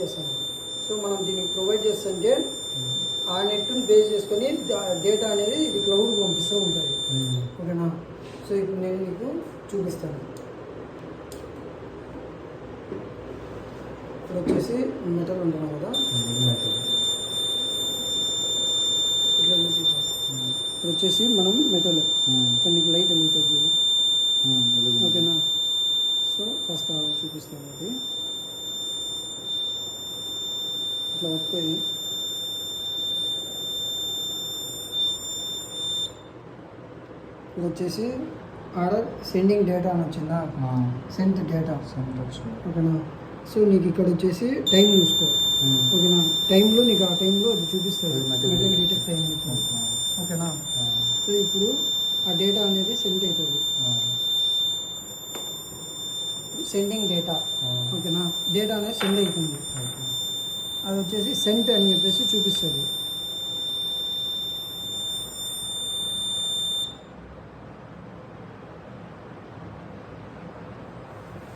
చేస్తాను. సో మనం దీనికి ప్రొవైడ్ చేస్తుంటే ఆ నెట్ని బేస్ చేసుకొని డేటా అనేది ఇది క్లౌడ్ పంపిస్తూ ఉంటుంది. ఓకేనా? సో ఇప్పుడు నేను మీకు చూపిస్తాను. ఇప్పుడు వచ్చేసి మెటల్ ఉంటున్నాం కదా, ఇట్లా ఇప్పుడు వచ్చేసి మనం మెటల్ కొన్ని లైట్ వెలుగుతుంది చూడు. ఓకేనా? సో కాస్త చూపిస్తాను. అది ఇట్లా వస్తుంది. ఇప్పుడు వచ్చేసి ఆర్డర్ సెండింగ్ డేటా అని వచ్చిందా, సెంట్ డేటా. ఓకేనా? సో నీకు ఇక్కడ వచ్చేసి టైం చూసుకో. ఓకేనా? టైంలో నీకు ఆ టైంలో అది చూపిస్తుంది, మెటల్ డిటెక్ట్ టైం అవుతుంది. ఓకేనా? సో ఇప్పుడు ఆ డేటా అనేది సెండ్ అవుతుంది, సెండింగ్ డేటా. ఓకేనా? డేటా అనేది సెండ్ అవుతుంది. అది వచ్చేసి సెంట్ అని చెప్పేసి చూపిస్తుంది.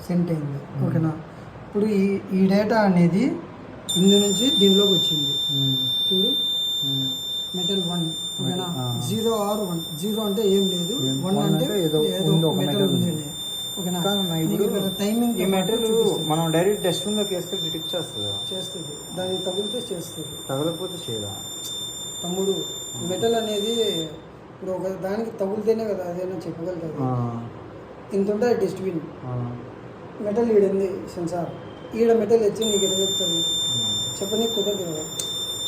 సెంట్ అయింది. ఓకేనా? ఇప్పుడు ఈ డేటా అనేది ఇందు నుంచి దీనిలోకి వచ్చింది చూడు, మెటల్ 1. ఓకేనా? 0 or 1. 0 అంటే ఏం లేదు, 1 అంటే ఏదో మెటల్ ఉంది. ఓకేనా? ఇక్కడ టైమింగ్ ఈ మెటల్ మనం డైరెక్ట్ డస్ట్బిన్లోకి వేస్తే డిటెక్ట్ చేస్తుంది. దానికి తగిలితే చేస్తుంది, తగలకపోతే చేయదా? తమ్ముడు మెటల్ అనేది ఇప్పుడు ఒక దానికి తగులుతేనే కదా అదేనా చెప్పగలుగుతుంది. ఇంత ఉంటుంది డస్ట్బిన్, మెటల్ ఈడుంది సెన్సార్, ఈడ మెటల్ వచ్చి నీకు ఎట్లా చెప్తుంది? చెప్పని కుదరదు కదా.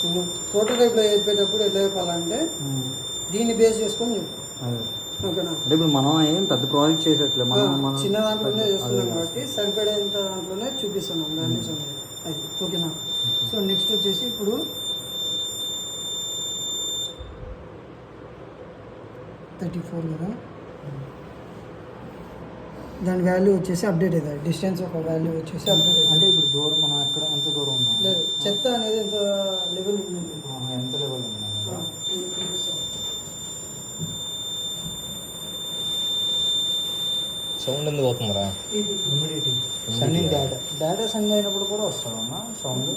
నువ్వు ప్రోటోటైప్లో చెప్పేటప్పుడు ఎట్లా చెప్పాలంటే దీన్ని బేస్ చేసుకొని చెప్పు. ఓకేనా? అంటే ఇప్పుడు మనం ఏం పెద్ద ప్రాజెక్ట్ చేసేట్లే, మనం చిన్న దాంట్లోనే చేస్తున్నాం కాబట్టి సరిపడేంత దాంట్లోనే చూపిస్తున్నాం వాల్యూస్ అనేది. అది ఓకేనా? సో నెక్స్ట్ వచ్చేసి ఇప్పుడు 34 కదా, దాని వాల్యూ వచ్చేసి అప్డేట్ అవుతుంది. డిస్టెన్స్ ఒక వాల్యూ వచ్చేసి అప్డేట్ అవుతుంది. అంటే ఇప్పుడు దూరం మనం ఎక్కడ ఎంత దూరం ఉన్నాం లేదు, చెత్త అనేది ఎంత లెవెల్ ఉంది, ఎంత లెవెల్ ఉంది. సౌండ్ ఎందుకు అవుతుందిరా? సెండింగ్ డేటా సెండ్ అయినప్పుడు కూడా వస్తుందన్నా సౌండ్.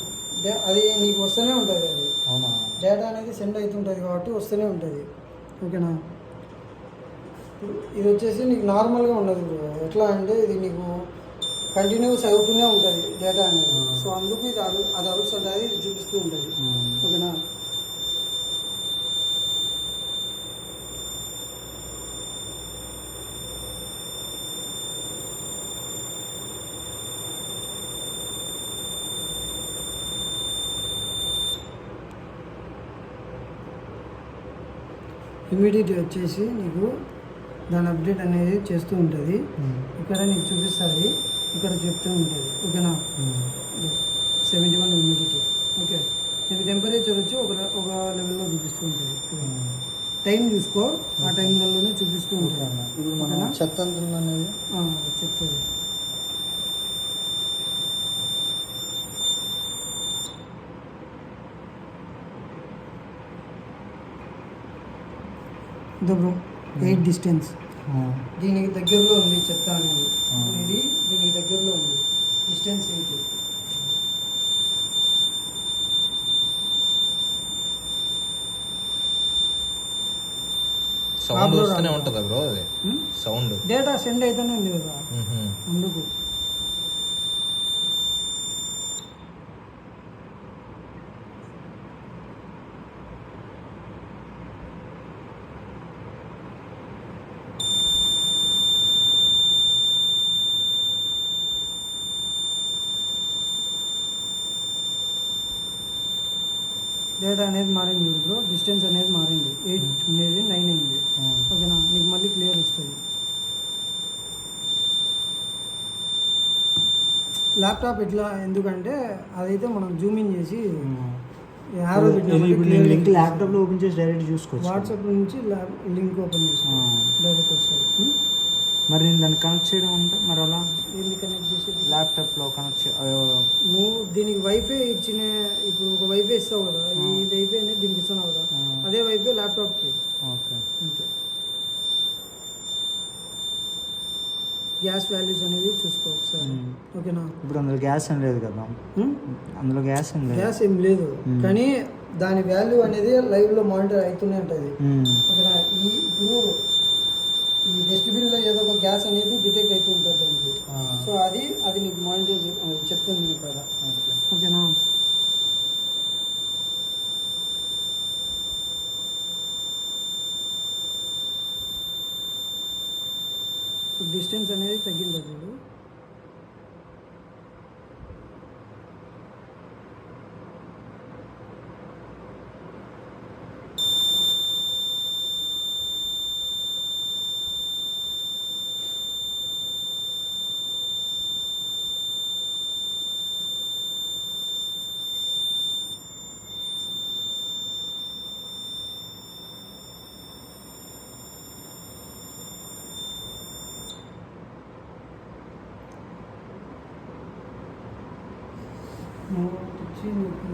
అది నీకు వస్తూనే ఉంటుంది. అది అవునా? డేటా అనేది సెండ్ అవుతుంటుంది కాబట్టి వస్తూనే ఉంటుంది. ఓకేనా? ఇది వచ్చేసి నీకు నార్మల్గా ఉండదు. ఎట్లా అంటే ఇది నీకు కంటిన్యూస్ అవుతూనే ఉంటుంది డేటా అనేది. సో అందుకు ఇది అది అరుస్తుంటుంది, ఇది చూపిస్తూ ఉంటుంది. ఓకేనా? ఇమీడియట్ వచ్చేసి నీకు దాని అప్డేట్ అనేది చేస్తూ ఉంటుంది. ఇక్కడ నీకు చూపిస్తుంది, ఇక్కడ చెప్తూ ఉంటుంది. ఓకేనా? 71 హ్యూమిడిటీ. ఓకే, నీకు టెంపరేచర్ వచ్చి ఒక లెవెల్లో చూపిస్తూ ఉంటుంది. టైం చూసుకో, ఆ టైంలలోనే చూపిస్తూ ఉంటుంది. ఇప్పుడు మన చెత్త ఎంత ఉందనేది చెప్తుంది. బ్రో 8 డిస్టెన్స్ దీనికి దగ్గరలో ఉంది చెత్త అనేది. ఇది దీనికి దగ్గరలో ఉంది, డిస్టెన్స్ 8. సౌండ్ వస్తూనే ఉంటుందా బ్రో? అది సౌండ్ డేటా సెండ్ అయితేనే ఉంది కదా, అందుకు. డేటా అనేది మారింది చూడు బ్రో, డిస్టెన్స్ అనేది మారింది. 8 ఉండేది 9 అయింది. ఓకేనా? నీకు మళ్ళీ క్లియర్ వస్తుంది. ల్యాప్టాప్ ఇట్లా ఎందుకంటే అదైతే మనం జూమింగ్ చేసి లింక్ ల్యాప్టాప్లో ఓపెన్ చేసి డైరెక్ట్ చూసుకోవచ్చు. వాట్సాప్ నుంచి లింక్ ఓపెన్ చేసి డైరెక్ట్ వస్తుంది. మరి నేను దాన్ని కనెక్ట్ చేయడం అంటే మరి అలా ఏంది కనెక్ట్ చేసేది? ల్యాప్టాప్లో కనెక్ట్ నువ్వు దీనికి వైఫై ఇచ్చిన, ఇప్పుడు ఒక వైఫై ఇస్తావు కదా, ఈ వైఫై అనేది దీనికి ఇస్తున్నావు కదా, అదే వైఫై ల్యాప్టాప్కి. ఓకే, అంతే. గ్యాస్ వాల్యూస్ అనేవి చూసుకో ఒకసారి. మ్మ్. ఓకేనా? ఇప్పుడు అందులో గ్యాస్ ఏం లేదు కదా, మ్మ్? అందులో గ్యాస్ ఏం లేదు. గ్యాస్ ఏం లేదు, మ్మ్. కానీ దాని వాల్యూ అనేది లైవ్లో మానిటర్ అవుతూనే ఉంటుంది. మ్మ్. ఓకేనా? ఇప్పుడు ఈ డస్ట్బిన్లో ఏదో ఒక గ్యాస్ అనేది డిటెక్ట్ అవుతూ ఉంటుంది దానికి. ఆ. సో అది నీకు మానిటర్ అది చెప్తుంది నీకు కదా. ఓకే. ఓకేనా? డిస్టెన్స్ అనేది తగ్గింటుంది చూడు. వచ్చి నీకు